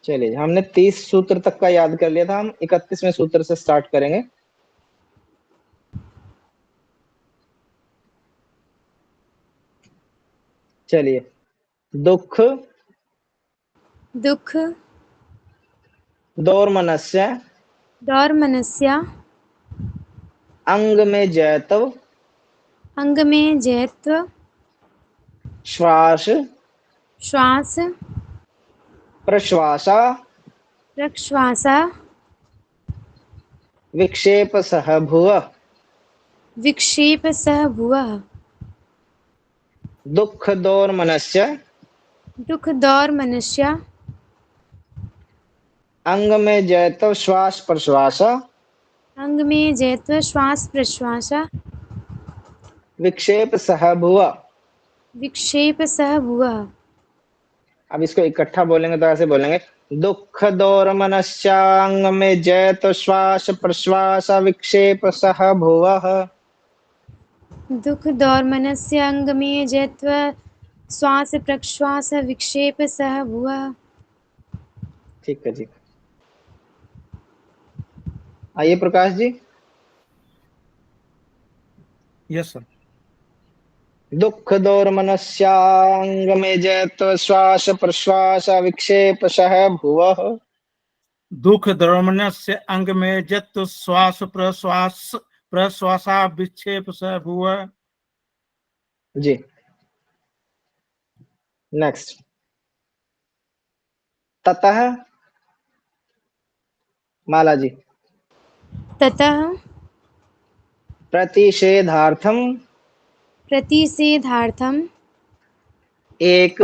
चलिए, हमने 30 सूत्र तक का याद कर लिया था, हम 31वें सूत्र से स्टार्ट करेंगे। चलिए, दुख दुख दौर्मनस्य दौर्मनस्य अंग में जैतव अंग में जैत्व श्वास श्वास प्रश्वासा प्रश्वासा विक्षेप सह भुव विक्षेप सह भुवः। दुख दौर्मनस्य दुख दौर्मनस्य अंग में जैतव श्वास प्रश्वासा अंग में जैत्व श्वास प्रश्वासा विक्षेप सह भुव। विक्षेप सह भुवः। अब इसको इकट्ठा बोलेंगे तो ऐसे बोलेंगे, दुख दौर्मनस्यांग में जैत श्वास प्रश्वास विक्षेप सह भुवः। दुख दौर्मनस्य अंग में जैत्व श्वास प्रश्वास विक्षेप सह भुवः। ठीक है जी। आइए प्रकाश जी। Yes sir. दुख दौर्मनस्यांग में जैत श्वास प्रश्वास विक्षेप सह भुवः। दुख दौर्मनस्य अंग में जत श्वास प्रश्वास प्रश्वासा विक्षेप स भुवः। जी, नेक्स्ट। ततः माला जी। ततः प्रतिषेधार्थम प्रतिषेधार्थम एक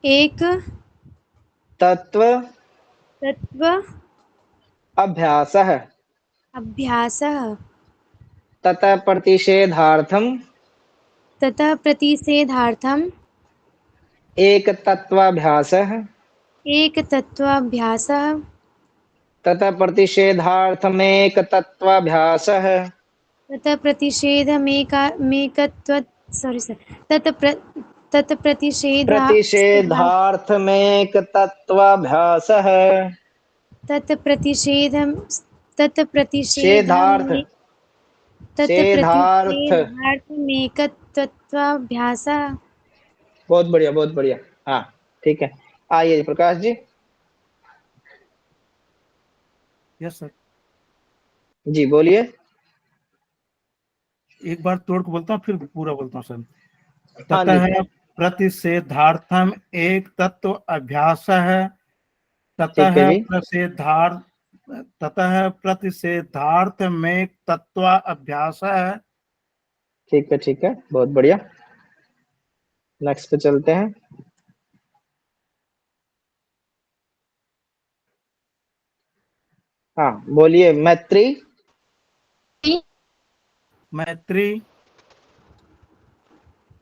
एक तत्व तत्व अभ्यासः अभ्यासः ततः प्रतिषेधार्थम ततः प्रतिषेधार्थम एक तत्वाभ्यासः एक तत्वाभ्यासः ततः प्रतिषेधार्थमेक तत्वाभ्यासः ततः प्रतिषेधमेकत्व तत् प्रतिषेधार्थमेक तत्वाभ्यासः तत् प्रतिषेधम तत् शेधार्थ प्रतिषेधमे तत् शेधार्थ। प्रतिषेधार्थमेकत्वाभ्यासः। बहुत बढ़िया, बहुत बढ़िया। हाँ, ठीक है। आइए प्रकाश जी। Yes sir. जी बोलिए। एक बार तोड़ के बोलता हूँ फिर पूरा बोलता हूँ सर। हाँ जी। ततः प्रतिषेधार्थम एक तत्व अभ्यास है ठीक है जी। ततः प्रतिषेधार्थ में तत्व अभ्यास है। ठीक है, ठीक है, बहुत बढ़िया। नेक्स्ट पे चलते हैं। हाँ बोलिए। मैत्री मैत्री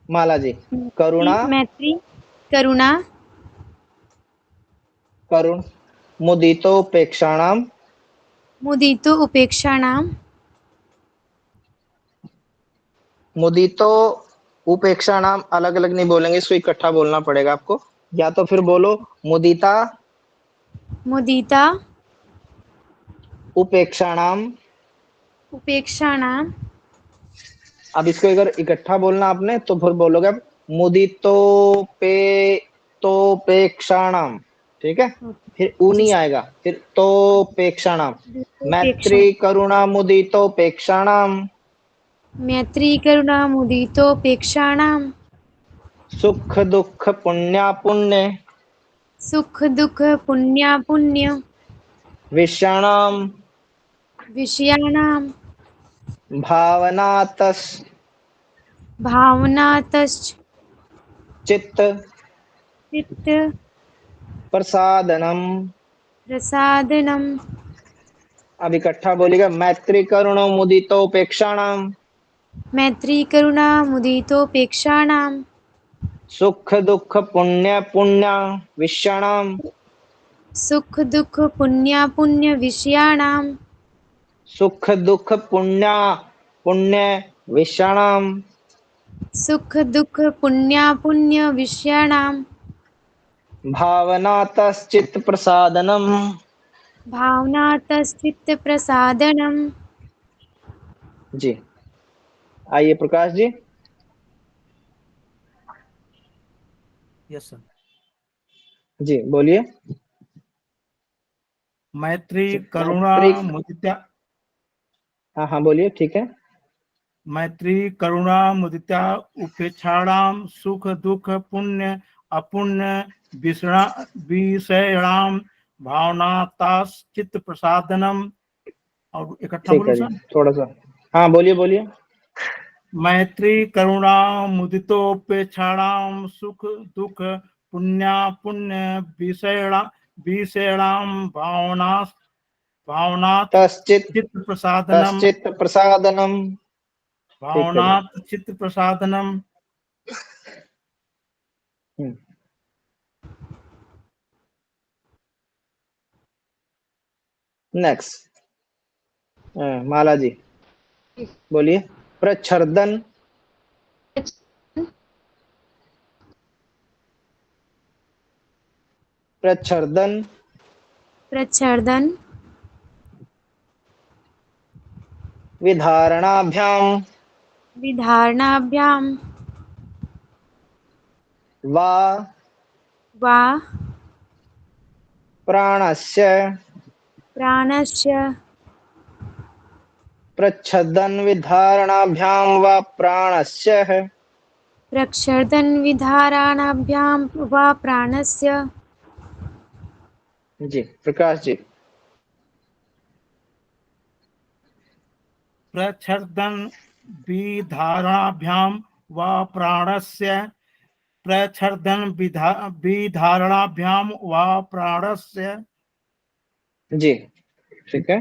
माला जी। करुणा मैत्री करुणा करुण मुदितोपेक्षाणाम मुदितो उपेक्षाणाम मुदितो उपेक्षाणाम अलग अलग नहीं बोलेंगे, इसको इकट्ठा बोलना पड़ेगा आपको। या तो फिर बोलो मुदिता मुदिता उपेक्षाणाम। उपेक्षाणाम। अब इसको अगर इकट्ठा बोलना आपने तो फिर बोलोगे आप मुदितोपेक्षाणाम। ठीक है, फिर ऊ जी नहीं आएगा, फिर तोपेक्षाणाम। उपेक्षा मैत्री करुणा मुदितोपेक्षाणाम मैत्री करुणा मुदितोपेक्षाणाम सुख दुख पुण्या पुण्य सुख दुख पुण्या पुण्य विषयाणाम विषयाणाम भावनातस् भावनातश्च चित्त चित्त प्रसादनम। प्रसादनम। अब इकट्ठा बोलिएगा। मैत्री करुणा मुदितोपेक्षाणाम मैत्री करुणा मुदितोपेक्षाणाम सुख दुख पुण्य पुण्य विषयाणाम सुख दुख पुण्या पुण्य विषयाणाम सुख दुख पुण्य पुण्य विषयाणाम सुख दुख पुण्या पुण्य विषयाणाम भावनातश्चित्त प्रसादनम। भावनातश्चित्तप्रसादनम्। जी, आइए प्रकाश जी। Yes sir. जी बोलिए। मैत्री जी, करुणा मैत्री। मुदिता। हाँ हाँ बोलिए, ठीक है। मैत्री करुणा मुदिता उपेक्षाणाम सुख दुख पुण्य अपुण्य विषणा विषयाणाम भावनाताश्चित्त प्रसादनम। और इकट्ठा ठीक बोलूं है जी, सर। थोड़ा सा। हाँ बोलिए बोलिए। मैत्री करुणा मुदितोपेक्षाणाम सुख दुख पुण्या पुण्य विषयणा विषयणाम भावनात् तश्चित् चित्त प्रसादनम। तश्चित् प्रसादनम। ठीक है जी। भावनात् चित्त प्रसादनम। नेक्स्ट, माला जी बोलिए। प्रच्छर्दन। प्रच्छर्दन। प्रच्छर्दन। विधारणाभ्याम विधारणाभ्यां वा वा प्राणस्य। प्राणस्य। प्रच्छदन विधारणाभ्याम वा प्राणस्य। प्रच्छर्दन विधारणाभ्यां वा प्राणस्य। जी प्रकाश जी। प्रच्छर्दन विधारणाभ्याम व प्राणस्य। प्रच्छर्दन विधारणाभ्याम व प्राणस्य। जी ठीक है।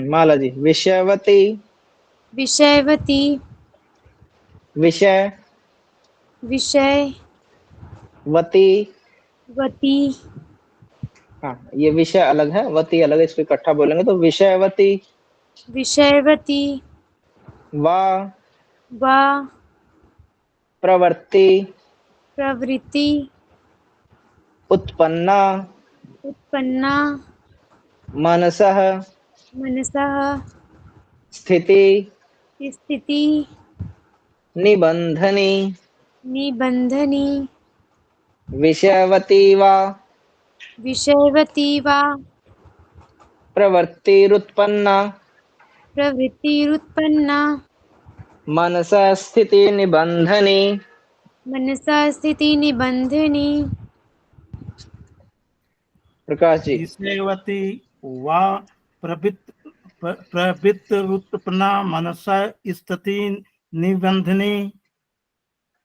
माला जी। विषयवती। विषयवती। विषय विषयवती। वती। हाँ, ये विषय अलग है, वती अलग है, इसको इकट्ठा बोलेंगे तो विषयवती। विषयवती वा वा प्रवृत्ति प्रवृत्ति उत्पन्ना उत्पन्ना मनसः मनसः स्थिति स्थिति निबंधनी। निबंधनी। विषयवती वा विषयवती वा प्रवृत्तिरुत्पन्ना प्रवृत्तिरुत्पन्ना मनसः स्थिति निबंधनी। मनसा स्थिति निबंधनी। प्रकाश जी। विषयवती व प्रवृत्तिरुत्पन्ना मनसा स्थिति निबंधनी।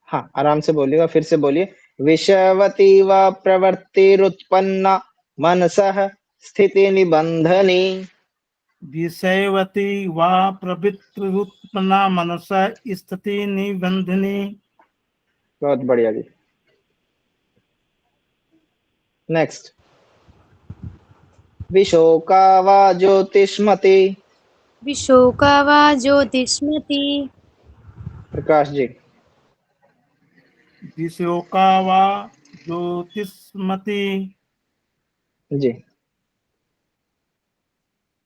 हाँ आराम से बोलिएगा, फिर से बोलिए। विषयवती व प्रवृत्तिरुत्पन्ना मनसः स्थिति निबंधनी। विषयवती व प्रवृत्तिरुत्पन्ना मनसा स्थिति निबंधनी। बहुत बढ़िया जी। नेक्स्ट, विशोका वा ज्योतिष्मति। विशोका वा ज्योतिष्मति। प्रकाश जी। विषयोका व ज्योतिष्मति। जी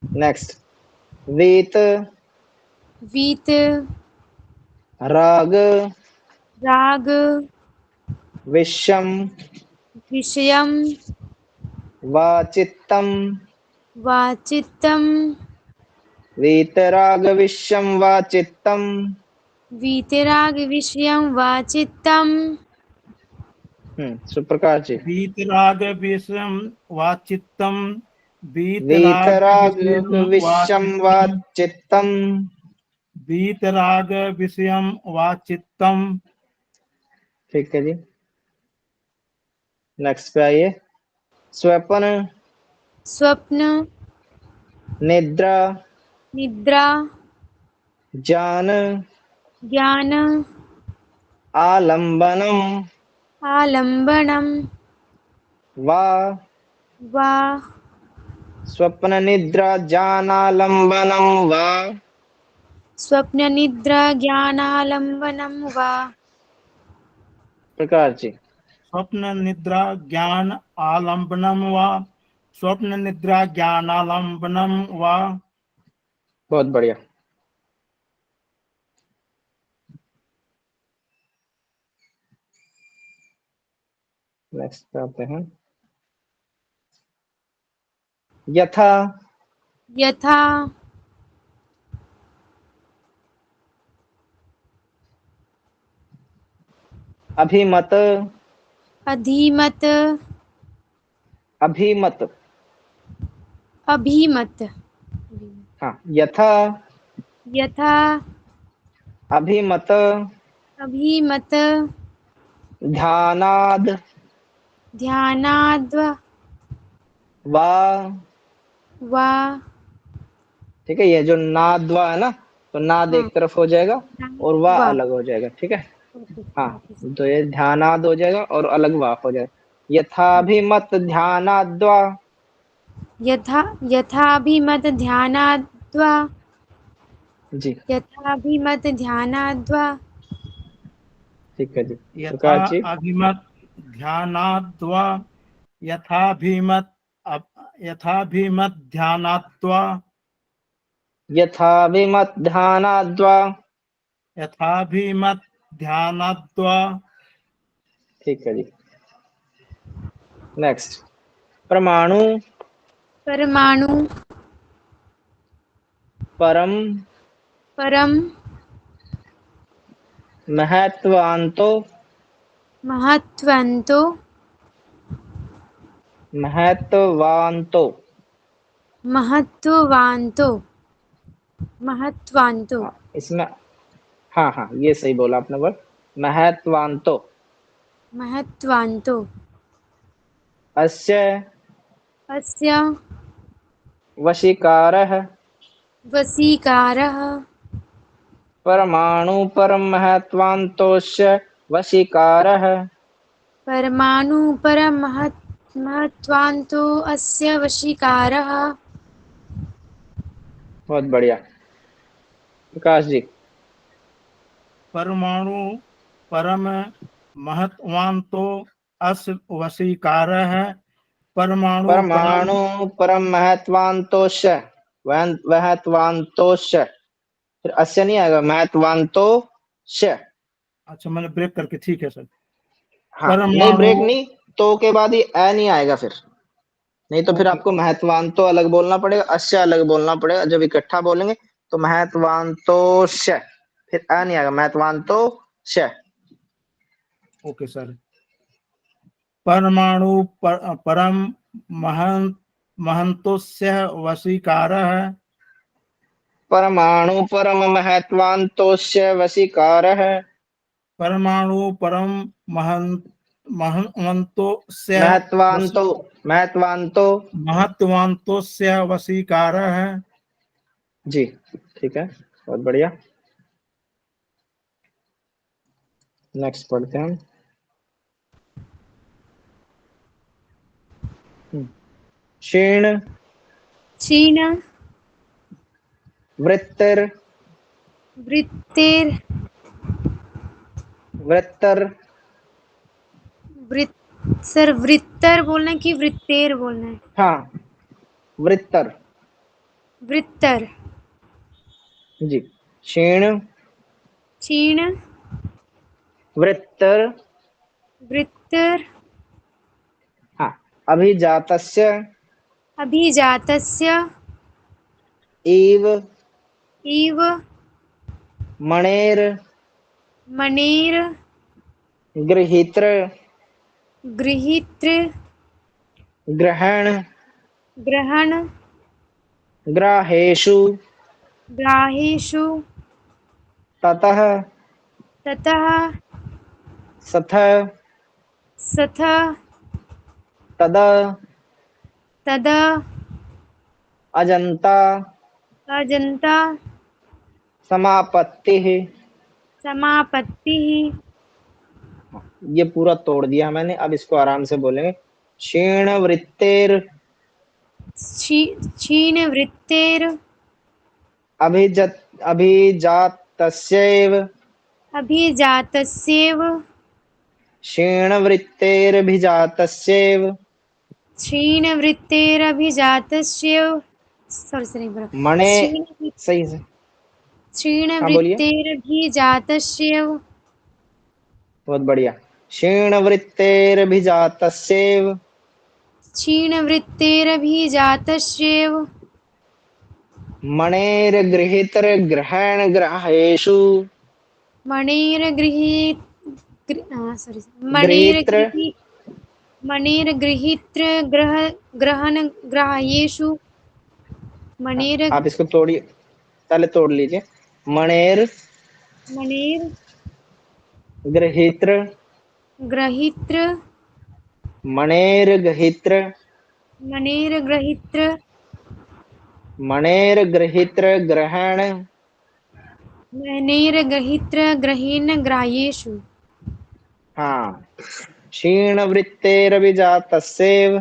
नेक्स्ट, वीत वीत राग राग विषम विषयम वा चित्तम। वाचित्तम वीतराग विषम वा चित्तम। वीतराग विषयम वाचित्तम। सुप्रकाश जी। वीतराग विषम व चित्तम। वीतराग वीतराग विषयम व विषम वा चित्तम। चित्तम। वीतराग विषयम व चित्तम। ठीक है जी। नेक्स्ट पे आइए। स्वप्न स्वप्न निद्रा निद्रा ज्ञान ज्ञान आलंबनम आलंबनम वा वा स्वप्न निद्रा ज्ञानालंबनम वा स्वप्ननिद्रा ज्ञानालम्बनं वा प्रकाश जी। स्वप्न निद्रा ज्ञान आलंबनम वा स्वप्न निद्रा ज्ञानालंबनम वा। बहुत बढ़िया। नेक्स्ट पे आते हैं। यथा, यथा अभिमत, अधीमत अभिमत, अभिमत हाँ, यथा यथा अभिमत अभिमत ध्यानाद ध्यानाद्वा वा, वा ठीक है, ये जो नादवा है ना, तो नाद हाँ एक तरफ हो जाएगा और वा वा अलग हो जाएगा, ठीक है। ओके हाँ, ओके सर। तो ये ध्यानाद हो जाएगा और अलग वा हो जाएगा। यथाभिमत ध्यानाद्वा, यथा यथाभिमत ध्यानाद्वा जी, यथाभिमत ध्यानाद्वा ठीक है जी। यथा प्रकाश जी। अभिमत ध्यानाद्वा यथाभिमत यथाभिमत ध्यानात्वा यथाभिमत ध्यानाद्वा, यथाभिमत ध्यानात्वा। ठीक है जी। नेक्स्ट, परमाणु परमाणु परम परम महत्वान्तो महत्वन्तो महत्वान्तो, महत्वान्तो महत्वान्तो हाँ इसमें, हाँ हाँ ये सही बोला आपने वर्ड, महत्वान्तो। महत्वान्तो अस्य अस्य वशीकारः वशीकारः परमाणु परम महत्वान्तोस्य वशीकारः। परमाणु महत्वान्तो अस्य वशीकारः। बहुत बढ़िया। प्रकाश जी। परमाणु परम महत्वान्तो अस वशीकारः परमाणु परम। परमाणु परम महत्वान्तोस्य, महत्वान्तोस्य, फिर अस्य नहीं आएगा, महत्वान्तोस्य। अच्छा मैंने ब्रेक करके, ठीक है सर। हाँ नहीं, परमाणु। ब्रेक नहीं, तो के बाद ही ए नहीं आएगा फिर, नहीं तो फिर ओके। आपको महत्वांतो अलग बोलना पड़ेगा, अश्य अलग बोलना पड़ेगा। जब इकट्ठा बोलेंगे तो महत्वांतोश्य, फिर अ नहीं आएगा, महत्वांतोश्य। Okay sir. परमाणु परम महन्तोस्य वशीकारः परमाणु परम महत्वांतोश्य वशीकारः। परमाणु परम महन्तोस्य महत्वांतो, महत्वांतो, महत्वान्तोस्य वशीकारः। जी, ठीक है, बहुत बढ़िया। नेक्स्ट पढ़ते हैं। क्षीण क्षीण वृत्तिर वृत्तेर वृत्तर, सर वृत्तर बोलना है कि वृत्तेर बोलना है? हाँ वृत्तर, वृत्तर जी। क्षीण क्षीण वृत्तर, वृत्तर हाँ, अभिजातस्य अभिजातस्य इव इव मणेर मणेर गृहीत्र गृहीत्र ग्रहण ग्रहण ग्राहेषु ग्राहेषु ततः ततः सथ सथ तद तद अजंता अजंता समापत्तिः। समापत्तिः। ये पूरा तोड़ दिया मैंने, अब इसको आराम से बोलेंगे। क्षीण वृत्तेर क्षीण वृत्तेर अभिजातस्यैव अभिजातस्यैव क्षीणवृत्तेरभिजातस्यैव क्षीणवृत्तेरभिजातस्यैव मणे सही से हाँ बोलिए। क्षीणवृत्तेरभिजातस्यैव बहुत बढ़िया। क्षीणवृत्तेरभिजातस्यैव क्षीणवृत्तेरभिजातस्यैव मणेर्गृहीतर्ग्रहणग्राहेषु मणिर्गृहीत सॉरी गृहीत्र मणिर्गृहीत्र ग्रहणग्राह्येषु हाँ, मणिर् आप इसको तोड़िए, पहले तोड़ लीजिए। मणेर्गृहीत्र मणिर्गृहीत्र मणेर्गृहीत्र मणिर्गृहीत्र मणेर्गृहीतर्ग्रहण मणिर्गृहीत्र हाँ क्षीणवृत्तेरभिजातस्यैव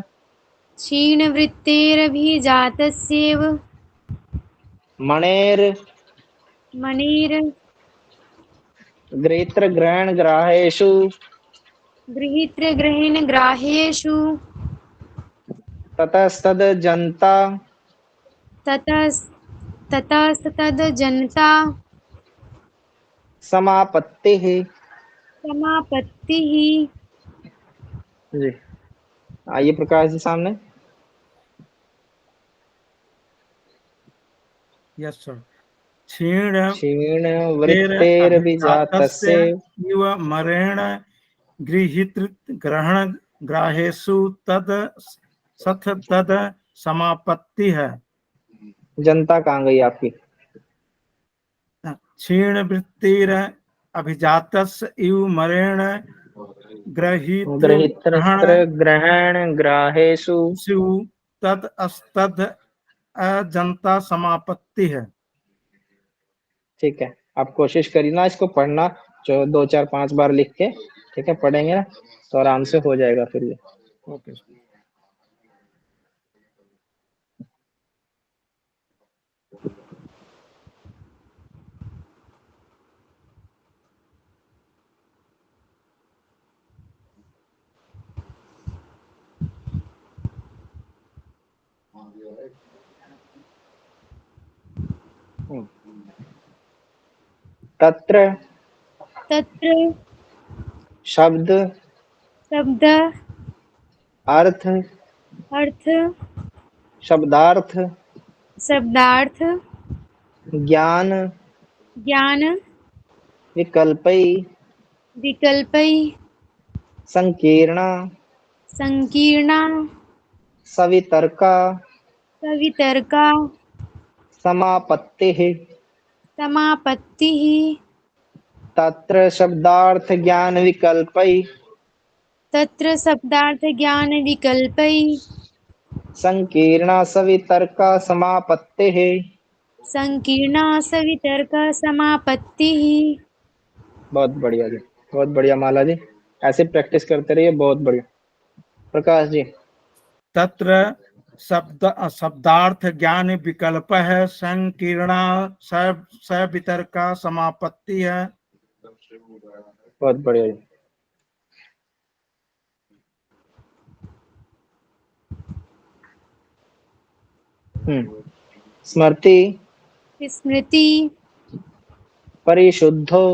क्षीणवृत्तेरभिजातस्यैव मणेर्गृहीतर्ग्रहणग्राहेषु मणिर्गृहीत्रग्रहणग्राह्येषु ततस्तज्जनता ततस्तदजनता समापत्तिः। समापत्तिः। जी आइए प्रकाश जी सामने। Yes sir. क्षीण क्षीणवृत्तेरभिजातस्य इव मरेण गृहीत ग्रहण ग्राहेषु तद सथ तद समापत्ति है। जनता कहाँ गई आपकी? क्षीण वृत्तिर अभिजातस्य इव मरेण गृहीत ग्रहण ग्राहेषु तद अस्तद अजंता समापत्ति है। ठीक है, आप कोशिश करिए ना इसको पढ़ना, जो 2 4 5 बार लिख के, ठीक है, पढ़ेंगे ना तो आराम से हो जाएगा फिर ये। ओके। तत्र तत्र शब्द शब्द अर्थ अर्थ शब्दार्थ शब्दार्थ ज्ञान ज्ञान विकल्पै विकल्पै संकीर्णा संकीर्णा सवितर्का सवितर्का समापत्तिः। समापत्तिः। तत्र शब्दार्थ ज्ञान विकल्पै तत्र शब्दार्थ ज्ञान विकल्पै संकीर्णा सवितर्का समापत्तिः। संकीर्णा सवितर्का समापत्तिः। बहुत बढ़िया जी, बहुत बढ़िया माला जी, ऐसे प्रैक्टिस करते रहिए, बहुत बढ़िया। प्रकाश जी। तत्र शब्दार्थ ज्ञान विकल्प है, संकीर्णा सवितर्का समापत्ति है। बहुत बढ़िया जी। स्मृति स्मृति परिशुद्धो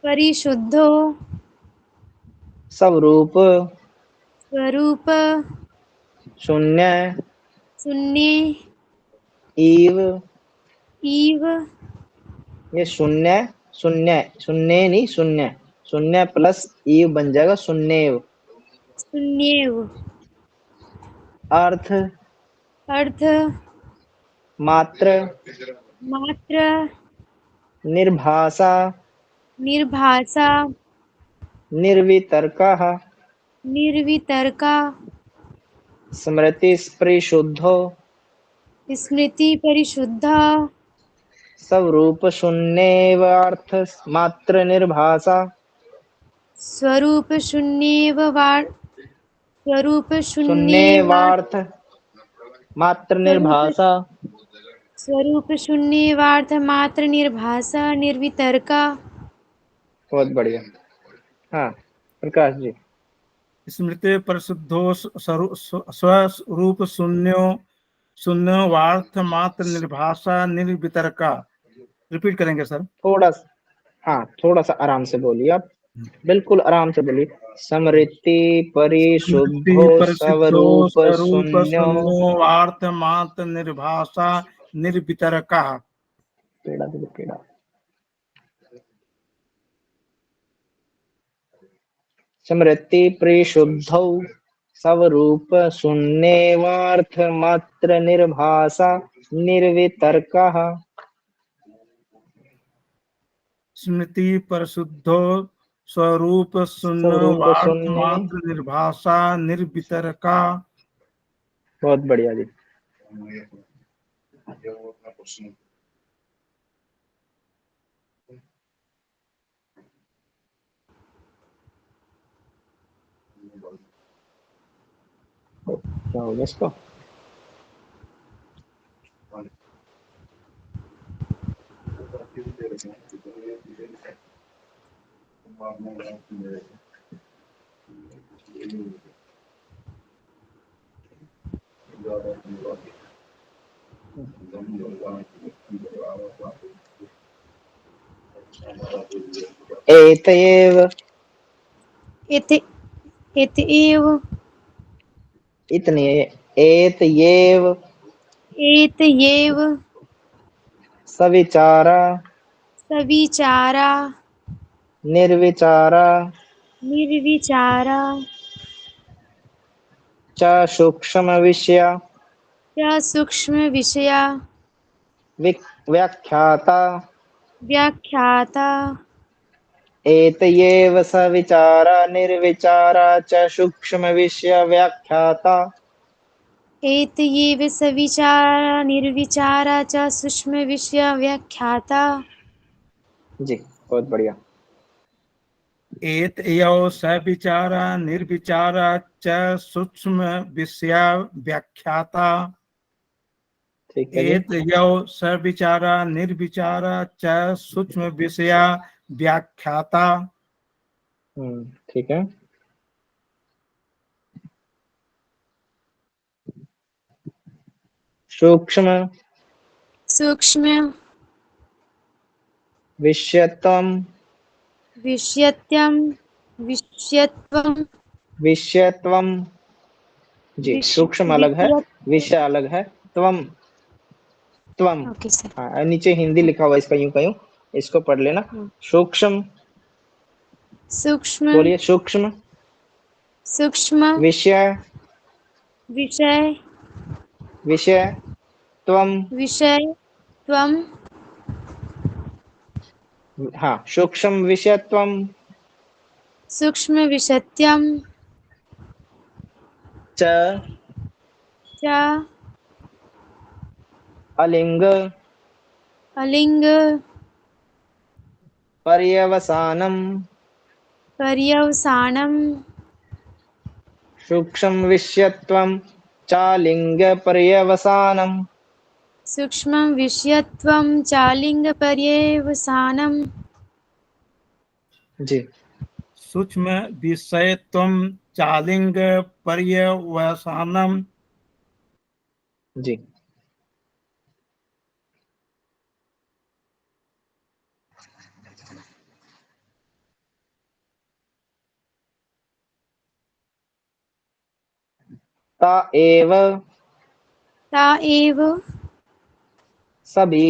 परिशुद्धो स्वरूप स्वरूप शून्य शून्य इव। इव ये शून्य शून्य शून्य नहीं, शून्य शून्य प्लस इव बन जाएगा शून्येव। शून्येव अर्थ अर्थ मात्र मात्र निर्भाषा निर्भाषा निर्वितर्कः निर्वितर्का स्मृति परिशुद्धो स्मृति परिशुद्धा स्वरूप शून्येव अर्थ मात्र निर्भाषा स्वरूप शून्येव स्वरूप शून्येव शून्येवार्थ मात्र स्वरूप निर्भाषा स्वरूप शून्यवार्थ मात्र निर्भाषा निर्वितर्का। बहुत बढ़िया। हाँ प्रकाश जी। स्मृति परिशुद्धो स्वरूप शून्यो शून्यवार्थ मात्र निर्भाषा निर्वितर्का। रिपीट करेंगे सर। थोड़ा हाँ थोड़ा सा आराम से बोलिए आप, बिल्कुल आराम से बोलिए। समृद्धि स्मृति परिशुद्धो परिशुद्धो स्वरूप स्वरूप शून्यो। शून्योवार्थ मात्र निर्भाषा निर्वितर्का। पेड़ा दे दो, पेड़ा। समृद्धि परिशुद्धौ स्वरूप शून्यवार्थ मात्र निर्भाषा निर्वितर्कः। स्मृति परिशुद्धो स्वरूप स्वरूप शून्यवार्थ शून्य। मात्र निर्भाषा निर्वितर्का। बहुत बढ़िया जी। क्या हो गया इसको? एतएव इत एतएव इतने एतएव एतएव सविचारा सविचारा निर्विचारा निर्विचारा च सूक्ष्म विषया च सूक्ष्म विषया व्याख्याता। व्याख्याता। एतयेव सविचारा निर्विचारा च सूक्ष्म विषय व्याख्याता। एतएव सविचारा निर्विचारा च सूक्ष्म विषया व्याख्याता। जी बहुत बढ़िया। एतयो सविचारा निर्विचारा च सूक्ष्म विषया व्याख्याता। ठीक है जी। एतयो सविचारा निर्विचारा च सूक्ष्म विषया व्याख्याता। ठीक है। सूक्ष्म सूक्ष्म विषयत्वम विषयत्वं विषयत्वं विषयत्वम। जी सूक्ष्म अलग है, विषयत्। विषय अलग है। त्वम त्वम। Okay sir. हाँ और नीचे हिंदी लिखा हुआ है इसका, यूं कयूं इसको पढ़ लेना। सूक्ष्म सूक्ष्म बोलिए, सूक्ष्म सूक्ष्म विषय विषय विषय त्वम। विषय त्वं हाँ सूक्ष्म विषयत्वम सूक्ष्म विषयत्वं च च अलिंग अलिंग पर्यवसानम पर्यवसानं सूक्ष्म विषयत्वम चालिंग पर्यवसानम। सूक्ष्मं विषयत्वं चालिंग पर्यवसानं। जी सूक्ष्म विषयत्वं चालिंग पर्यवसानम। जी। ता एव ता एव सबी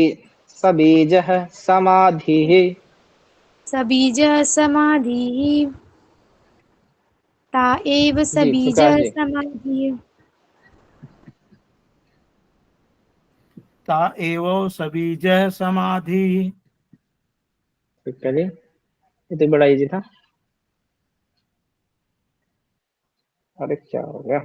सबीजः समाधिः। सबीजः समाधिः। ता एव जी प्रकाश सबीजः जी। समाधिः। ता एव सबीजः समाधि। ठीक है जी, ये तो बड़ा इजी था। अरे क्या हो गया?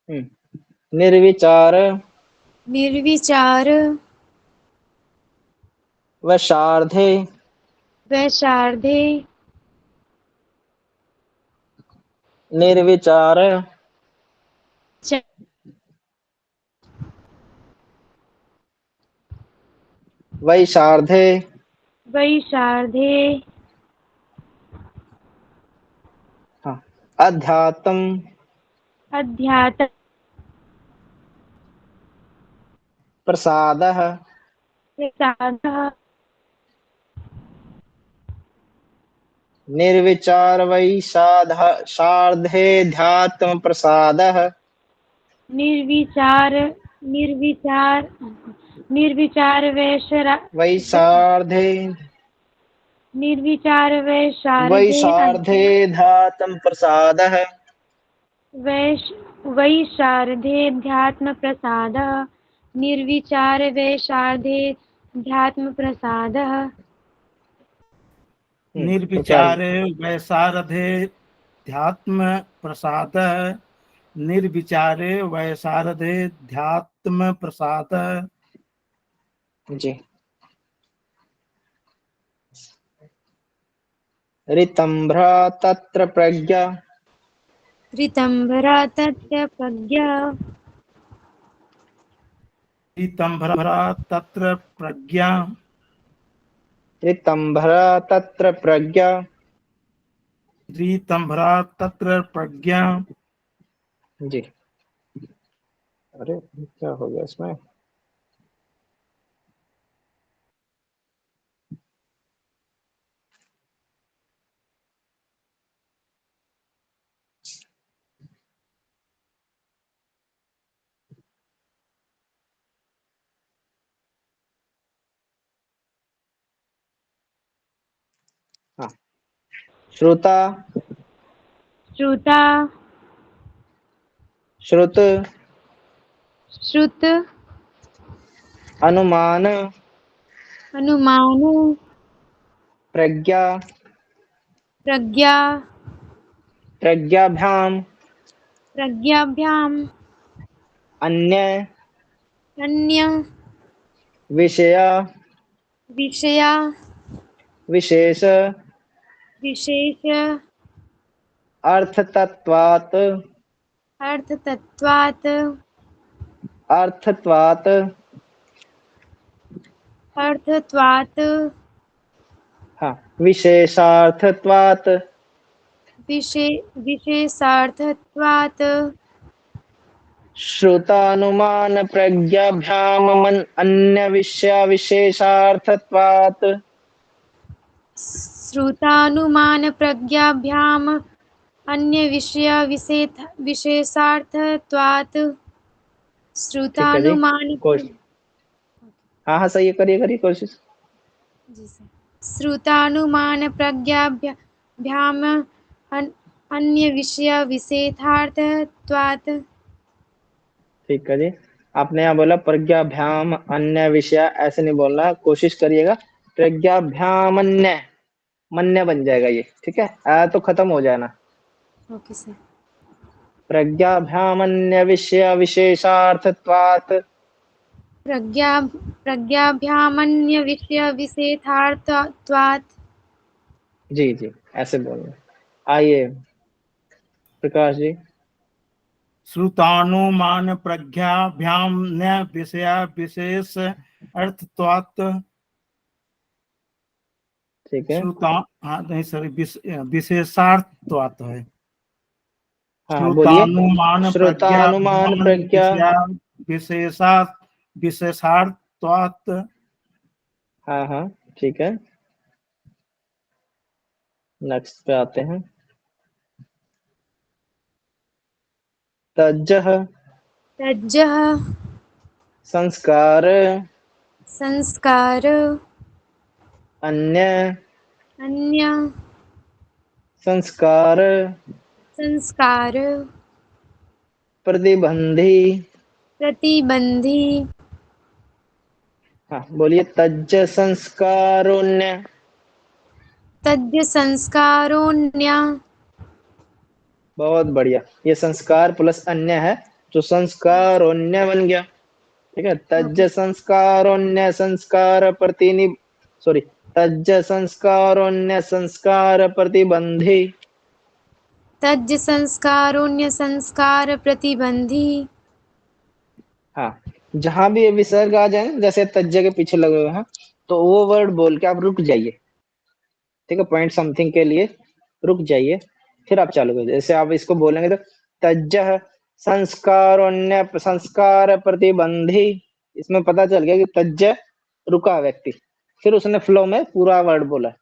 हम्म निर्विचार निर्विचार वशार्धे वैशार्धे निर्विचार च वैशार्धे वैशार्धे हाँ अध्यात्म अध्यात्म प्रसादः प्रसादः निर्विचार वैशार्धेऽध्यात्म प्रसादः निर्विचार निर्विचार निर्विचार वैशार्धे निर्विचार वैशारदे वैशार्धेऽध्यात्म प्रसादः वैशारदेऽध्यात्म प्रसादः निर्विचार वैशारदेऽध्यात्म प्रसादः निर्विचार वैशारदे ध्यात्म प्रसाद, निर्विचारे वैशारदे ध्यात्म प्रसाद। जी। ऋतंभ्रा तत्र प्रज्ञा ऋतंभरा तत्र प्रज्ञा पीतंभरा तत्र प्रज्ञा, ऋतंभरा तत्र प्रज्ञा ऋतंभरा तत्र प्रज्ञा। जी। अरे क्या हो गया इसमें? हाँ श्रुता श्रुता श्रुत श्रुत अनुमान अनुमान प्रज्ञा प्रज्ञा प्रज्ञाभ्याम प्रज्ञाभ्याम अन्य अन्य विषया विषया विशेष विशेष अर्थतत्वात् अर्थतत्वात् अर्थत्वात् अर्थत्वात् हाँ विशेषार्थत्वात् विशेषार्थत्वात् श्रुतानुमान प्रज्ञाभ्याम अन्य विषया विशेषार्थत्वात् श्रुतानुमान प्रज्ञाभ्याम अन्य विषय विशेषार्थत्वात् ठीक है जी। श्रुतानुमान हाँ हाँ सही है, करिए करिए कोशिश। जी सर श्रुतानुमान प्रज्ञाभ्याम अन्य विषय विशेषार्थत्वात् ठीक है जी। आपने यहाँ बोला प्रज्ञाभ्याम अन्य विषय, ऐसे नहीं बोलना, कोशिश करिएगा। प्रज्ञाभ्याम अन्य मन्य बन जाएगा ये, ठीक है। तो खत्म हो जाए ना। ओके सर प्रज्ञाभ्याम अन्य विषय विशेषार्थत्वात् प्रज्ञाभ्यामन्य विषय विशेषार्थत्वात् जी जी ऐसे बोलना। आइए प्रकाश जी। श्रुतानुमान प्रज्ञाभ्याम न विषया विशेष अर्थत्वात्। ठीक है। श्रुता हाँ नहीं सर विशेषार्थत्वात् है। हाँ बोलिए। श्रुतानुमान श्रुतानुमान प्रज्ञाभ्याम प्रज्ञा विशेषार्थत्वात्। हाँ हाँ ठीक है। नेक्स्ट पे आते हैं। तज्जः तज्जः संस्कार संस्कार अन्य अन्य संस्कार संस्कार प्रतिबंधी। प्रतिबंधी हाँ बोलिए तज्ज संस्कारोन्य। तज्ज संस्कारोन्य बहुत बढ़िया। ये संस्कार प्लस अन्य है, तो संस्कारोन्य बन गया। ठीक है, तज्ज संस्कारोन्य संस्कार प्रतिनि सॉरी तज्ज संस्कारोन्य संस्कार प्रतिबंधी। तज्ज संस्कारोन्य संस्कार प्रतिबंधी। हाँ, जहां भी ये विसर्ग आ जाए, जैसे तज्ज के पीछे लगे हुए हैं, तो वो वर्ड बोल के आप रुक जाइए। ठीक है, पॉइंट समथिंग के लिए रुक जाइए, फिर आप चालू करिए। जैसे आप इसको बोलेंगे तो तज्ज संस्कारोन्य संस्कार प्रतिबंधी, इसमें पता चल गया कि तज्ज रुका व्यक्ति, फिर उसने फ्लो में पूरा वर्ड बोला।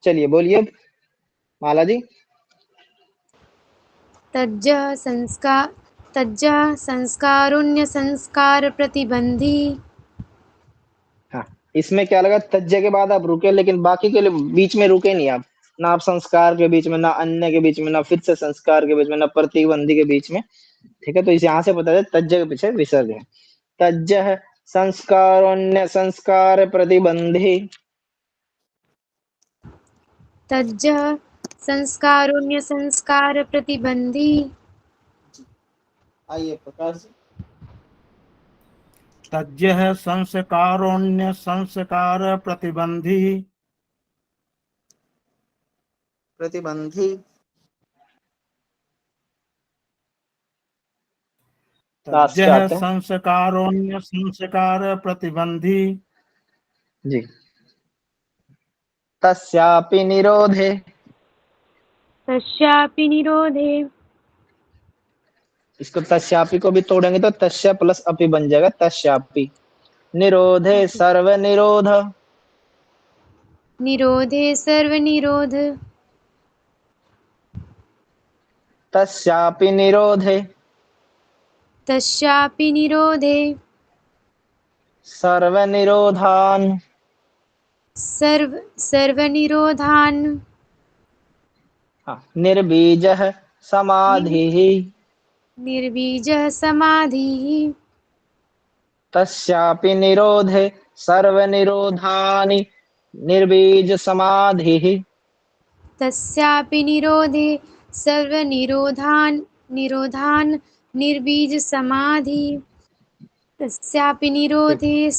चलिए बोलिए अब, माला जी। तज्ज संस्कार तज्ज संस्कारोन्य संस्कार प्रतिबंधी। हाँ, इसमें क्या लगा, तज्ज के बाद आप रुके, लेकिन बाकी के लिए बीच में रुके नहीं आप, ना आप संस्कार के बीच में, ना अन्य के बीच में, ना फिर से संस्कार के बीच में, ना प्रतिबंधी के बीच में। ठीक है, तो इस यहाँ से पता चले तज्ज के पीछे विसर्ग है। तज्ज संस्कारोन्य संस्कार प्रतिबंधी। तज्ज संस्कारोन्य संस्कार प्रतिबंधी। आइए प्रकाश जी। तज्जः संस्कारोन्य संस्कार प्रतिबंधी। प्रतिबंधी। लास्ट पे तज्जः आते हैं संस्कारोन्य संस्कार प्रतिबंधी। जी। तस्यापि निरोधे। तस्यापि निरोधे। इसको तस्यापि को भी तोड़ेंगे तो तस्य प्लस अपि बन जाएगा, तस्यापि। निरोधे सर्व निरोध। निरोधे सर्वनिरोध। तस्यापि निरोधे तस्यापि निरोधे। सर्व निरोधान। सर्वनिरोधान्। हाँ, निर्बीजः समाधिः। निर्बीजः समाधिः। तस्यापि निरोधे सर्व निरोधानि निर्बीज समाधिः। तस्यापि निरोधे निरोधान् निर्बीज समाधि। तस्यापि ठीक। निरोधे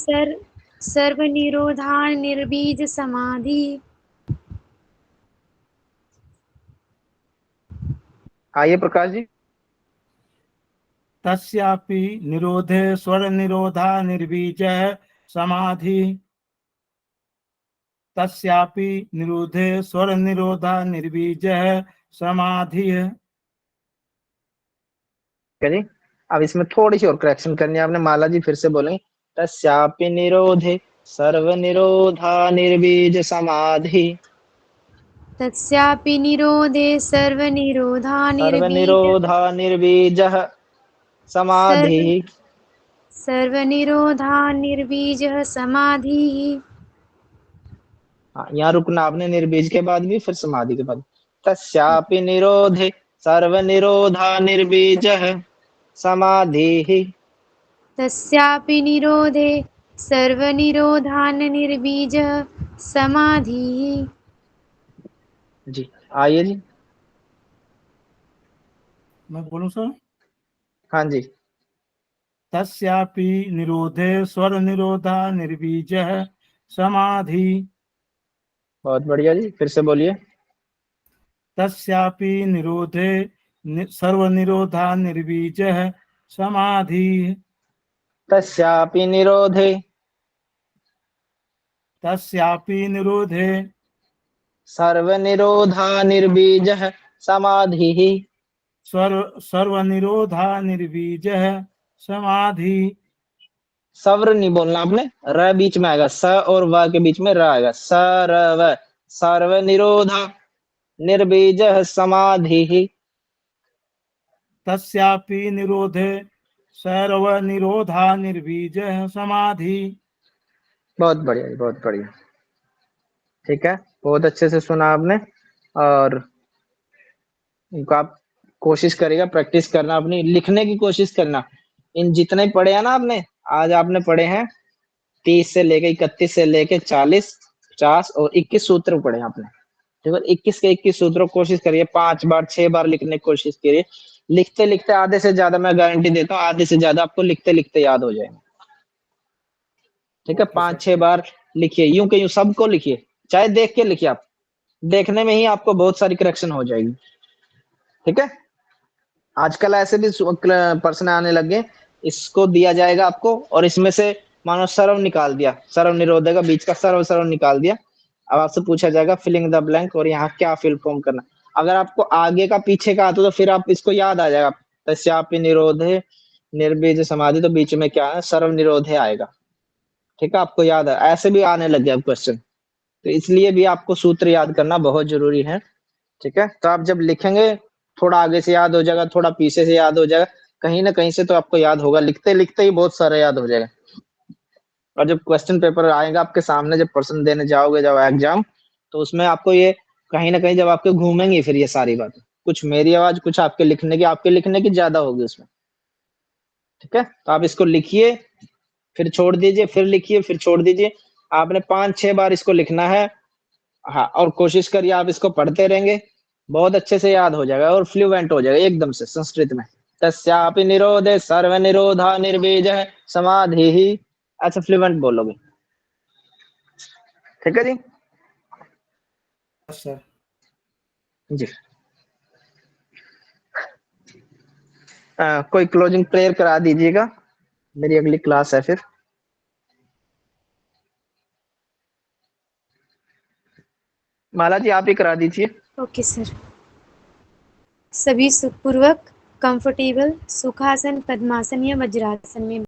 सर्वनिरोधान् निर्बीज समाधि। आइए प्रकाश जी। तस्यापि निरोधे स्वर निरोधा निर्बीजः समाधि। तस्यापि निरोधे स्वर निरोधा निर्बीजः समाधि। करिए, अब इसमें थोड़ी सी और करेक्शन करनी है आपने। माला जी फिर से बोलेंगे, तस्यापि निरोधे सर्व निरोधा निर्बीज समाधि। तस्यापि निरोधे सर्वनिरोधा सर्व निर्बीज निरोधा निर्बीजः सर्व समाधि। सर्वनिरोधा निर्बीजः समाधिः। हाँ, यहाँ रुकना आपने, निर्बीज के बाद भी फिर समाधि के बाद। तस्यापि निरोधे सर्व निरोधा निर्बीजः समाधि। तस्यापि निरोधे सर्वनिरोधान् निर्बीजः समाधिः। जी, आइए जी। मैं बोलूं सर? हाँ जी। तस्यापि निरोधे स्वर निरोधा निर्बीजः समाधि। बहुत बढ़िया जी, फिर से बोलिए। तस्यापि निरोधे सर्व निरोधा निर्बीजः समाधि। तस्यापि निरोधे तस्यापि निरोधे सर्व निरोधा निर्बीजः समाधि। सर्व निरोधा निर्बीजः समाधि। सव्र नहीं बोलना आपने, र बीच में आएगा, स और व के बीच में र आएगा, सर्व। सर्व निरोधा निर्बीजः समाधि। तस्यापि निरोधे सर्व निरोधा निर्बीजः समाधि। बहुत बढ़िया जी, बहुत बढ़िया। ठीक है, बहुत अच्छे से सुना आपने। और इनको आप कोशिश करिएगा, प्रैक्टिस करना, अपनी लिखने की कोशिश करना। इन जितने पढ़े हैं ना आपने, आज आपने पढ़े हैं 30 से लेके 31 से लेके 40, 50 और 21 सूत्र पढ़े हैं आपने। ठीक है, 21 के 21 सूत्रों कोशिश करिए 5 बार 6 बार लिखने की कोशिश करिए। लिखते लिखते आधे से ज्यादा, मैं गारंटी देता हूँ, आधे से ज्यादा आपको लिखते लिखते याद हो जाएगा। ठीक है, ओके सर। 5-6 बार लिखिए, यूं के यूं सबको लिखिए, चाहे देख के लिखिए, आप देखने में ही आपको बहुत सारी करेक्शन हो जाएगी। ठीक है, आजकल ऐसे भी प्रश्न आने लगे, इसको दिया जाएगा आपको और इसमें से मानो सर्व निकाल दिया, सर्व निरोधक का बीच का सर्व सर्व निकाल दिया। अब आपसे पूछा जाएगा फिलिंग द ब्लैंक, और यहाँ क्या फिल फॉर्म करना। अगर आपको आगे का पीछे का आता तो फिर आप इसको याद आ जाएगा, तस्यापि निरोधे निर्बीज समाधि, तो बीच में क्या है, सर्व निरोधे आएगा। ठीक है, आपको याद है, ऐसे भी आने लग गया क्वेश्चन, तो इसलिए भी आपको सूत्र याद करना बहुत जरूरी है। ठीक है, तो आप जब लिखेंगे थोड़ा आगे से याद हो जाएगा, थोड़ा पीछे से याद हो जाएगा, कहीं ना कहीं से तो आपको याद होगा, लिखते लिखते ही बहुत सारा याद हो जाएगा। और जब क्वेश्चन पेपर आएगा आपके सामने, जब प्रश्न देने जाओगे जब एग्जाम, तो उसमें आपको ये कहीं ना कहीं जब आपके घूमेंगी फिर ये सारी बातें, कुछ मेरी आवाज, कुछ आपके लिखने की ज्यादा होगी उसमें। ठीक है, तो आप इसको लिखिए, फिर छोड़ दीजिए, फिर लिखिए, फिर छोड़ दीजिए। आपने 5-6 बार इसको लिखना है। हाँ, और कोशिश करिए आप इसको पढ़ते रहेंगे, बहुत अच्छे से याद हो जाएगा और फ्लुएंट हो जाएगा एकदम से संस्कृत में। तस्यापि निरोधे सर्व निरोधा निर्बीज समाधि ही, अच्छा फ्लुएंट बोलोगे। ठीक है जी। सर जी, कोई क्लोजिंग प्रेयर करा दीजिएगा, मेरी अगली क्लास है फिर। माला जी आप ही करा दीजिए। Okay sir. सभी सुखपूर्वक कंफर्टेबल सुखासन, पद्मासन या वज्रासन में